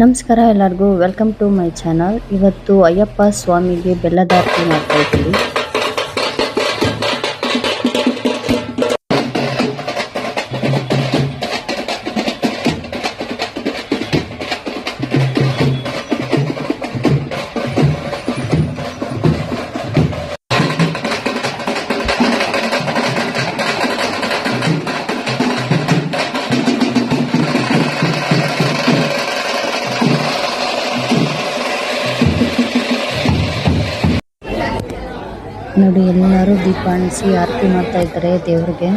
ನಮಸ್ಕಾರ ಎಲ್ಲರಿಗೂ, welcome to my channel. ಇವತ್ತು ಅಯ್ಯಪ್ಪ ಸ್ವಾಮಿಗೆ ಬೆಲ್ಲದಾರತಿ ಮಾಡ್ತಾ ಇದ್ದೀವಿ. ನೋಡಿ, ಎಲ್ಲರೂ ದೀಪ ಅಣಿಸಿ ಆರತಿ ಮಾಡ್ತಾ ಇದ್ದಾರೆ ದೇವ್ರಿಗೆ.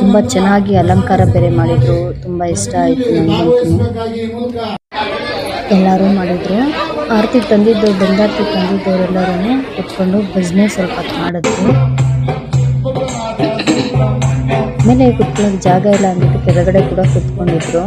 ತುಂಬಾ ಚೆನ್ನಾಗಿ ಅಲಂಕಾರ ಬೇರೆ ಮಾಡಿದ್ರು. ತುಂಬಾ ಇಷ್ಟ ಆಯ್ತು ನನಗಂತೂ. ಎಲ್ಲರೂ ಮಾಡಿದ್ರು. ಆರತಿ ತಂದಿದ್ದು ಬೆಲ್ಲಾರತಿ ತಂದಿದ್ದವರೆಲ್ಲರೂ ಕುತ್ಕೊಂಡು ಭಜನೆ ಸ್ವಲ್ಪ ಮಾಡಿದ್ರು. ಮೇಲೆ ಕುತ್ಕೊಳ್ಳೋಕೆ ಜಾಗ ಇಲ್ಲ ಅಂದ್ಬಿಟ್ಟು ಕೆಳಗಡೆ ಕೂಡ ಕುತ್ಕೊಂಡಿದ್ರು.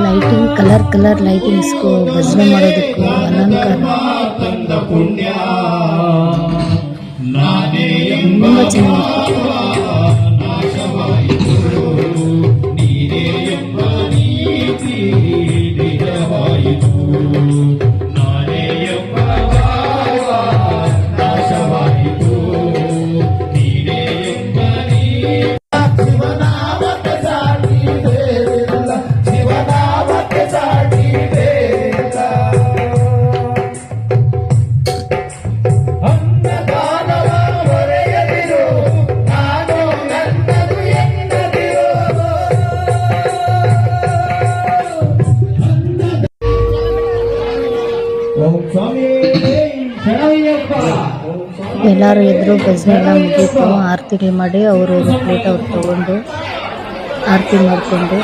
ಲೈಟಿಂಗ್ ಕಲರ್ ಲೈಟಿಂಗ್ಸ್ಗೂ ಭಜನೆ ಮಾಡೋದಕ್ಕೂ ಅಲಂಕಾರ ತುಂಬ ಚೆನ್ನಾಗಿತ್ತು. ಎಲ್ಲರೂ ಎದ್ರು ಭಜನೆ ಎಲ್ಲ ಮುಗೀತು. ಆರತಿಗಳು ಮಾಡಿ ಅವರು ಪ್ಲೇಟ್ ಅವ್ರು ತಗೊಂಡು ಆರತಿ ಮಾಡಿಕೊಂಡು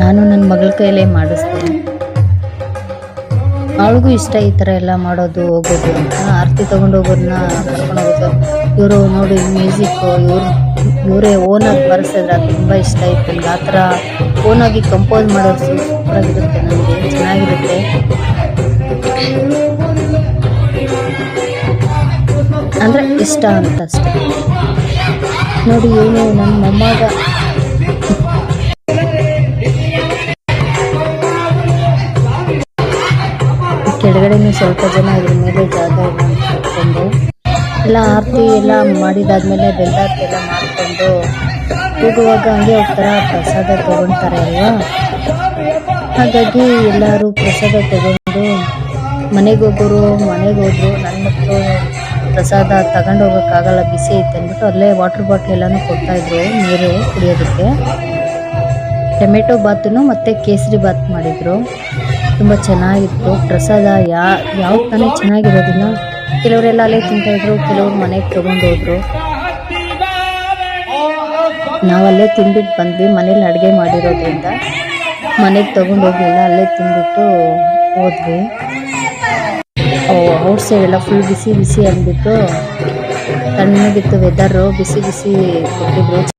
ನಾನು ನನ್ನ ಮಗಳ ಕೈಯಲ್ಲೇ ಮಾಡಿಸ್ತೀನಿ. ಅವಳಿಗೂ ಇಷ್ಟ ಈ ಥರ ಎಲ್ಲ ಮಾಡೋದು, ಹೋಗೋದು ಅಂತ. ಆರತಿ ತಗೊಂಡು ಹೋಗೋದನ್ನ ಕರ್ಕೊಂಡು ಹೋಗೋದು. ಇವರು ನೋಡಿ ಮ್ಯೂಸಿಕ್ ಇವರೇ ಓನಾಗಿ ಬರೆಸಿದ್ರೆ ಅದು ತುಂಬ ಇಷ್ಟ ಆಯ್ತು ನನಗೆ. ಆ ಥರ ಓನಾಗಿ ಕಂಪೋಸ್ ಮಾಡೋದು ಸೂಪರಾಗಿರುತ್ತೆ, ನನಗೆ ಚೆನ್ನಾಗಿರುತ್ತೆ. ಅಂದರೆ ಇಷ್ಟ ಅಂತ ಅಷ್ಟೆ. ನೋಡಿ, ಇವನು ನನ್ನ ಮೊಮ್ಮಗ ಕೆಳಗಡೆನೂ ಸ್ವಲ್ಪ ಜನ ಇದ್ರ ಮೇಲೆ ಜಾಗ ಇಲ್ಲ ಅಂತ ಕಟ್ಕೊಂಡು ಎಲ್ಲ ಆರತಿ ಎಲ್ಲ ಮಾಡಿದಾದ್ಮೇಲೆ ಬೆಲ್ಲಾರತಿ ಎಲ್ಲ ಮಾಡಿಕೊಂಡು ಹೋಗುವಾಗ ಹಂಗೆ ಹೋಗ್ತಾರ ಪ್ರಸಾದ ತಗೊಳ್ತಾರೆ ಅಲ್ವಾ. ಹಾಗಾಗಿ ಎಲ್ಲರೂ ಪ್ರಸಾದ ತಗೊಂಡು ಮನೆಗೆ ಹೋಗೋರು ಮನೆಗೆ ಹೋದ್ರು. ನನ್ನ ಮಕ್ಕಳು ಪ್ರಸಾದ ತಗೊಂಡು ಹೋಗೋಕ್ಕಾಗಲ್ಲ, ಬಿಸಿ ಐತೆ ಅಂದ್ಬಿಟ್ಟು ಅಲ್ಲೇ ವಾಟರ್ ಬಾಟ್ಲ್ ಎಲ್ಲನೂ ಕೊಡ್ತಾಯಿದ್ರು ನೀರು ಕುಡಿಯೋದಕ್ಕೆ. ಟೊಮೆಟೊ ಬಾತನ್ನು ಮತ್ತು ಕೇಸರಿ ಬಾತ್ ಮಾಡಿದರು. ತುಂಬ ಚೆನ್ನಾಗಿತ್ತು ಪ್ರಸಾದ. ಯಾವ ತಾನೇ ಚೆನ್ನಾಗಿರೋದಿಲ್ಲ. ಕೆಲವರೆಲ್ಲ ಅಲ್ಲೇ ತಿಂತಾಯಿದ್ರು, ಕೆಲವರು ಮನೆಗೆ ತೊಗೊಂಡೋದ್ರು. ನಾವಲ್ಲೇ ತಿಂದ್ಬಿಟ್ಟು ಬಂದ್ವಿ. ಮನೇಲಿ ಅಡುಗೆ ಮಾಡಿರೋದ್ರಿಂದ ಮನೆಗೆ ತೊಗೊಂಡೋಗ್ಲಿಲ್ಲ, ಅಲ್ಲೇ ತಿಂದ್ಬಿಟ್ಟು ಹೋದ್ವಿ. ಔಟ್ ಸೈಡ್ ಎಲ್ಲ ಫುಲ್ ಬಿಸಿ ಬಿಸಿ ಅಂದ್ಬಿಟ್ಟು ತಣ್ಣಗಿತ್ತು ವೆದರು. ಬಿಸಿ ಬಿಸಿ ಕೊಟ್ಟಿದ್ರು.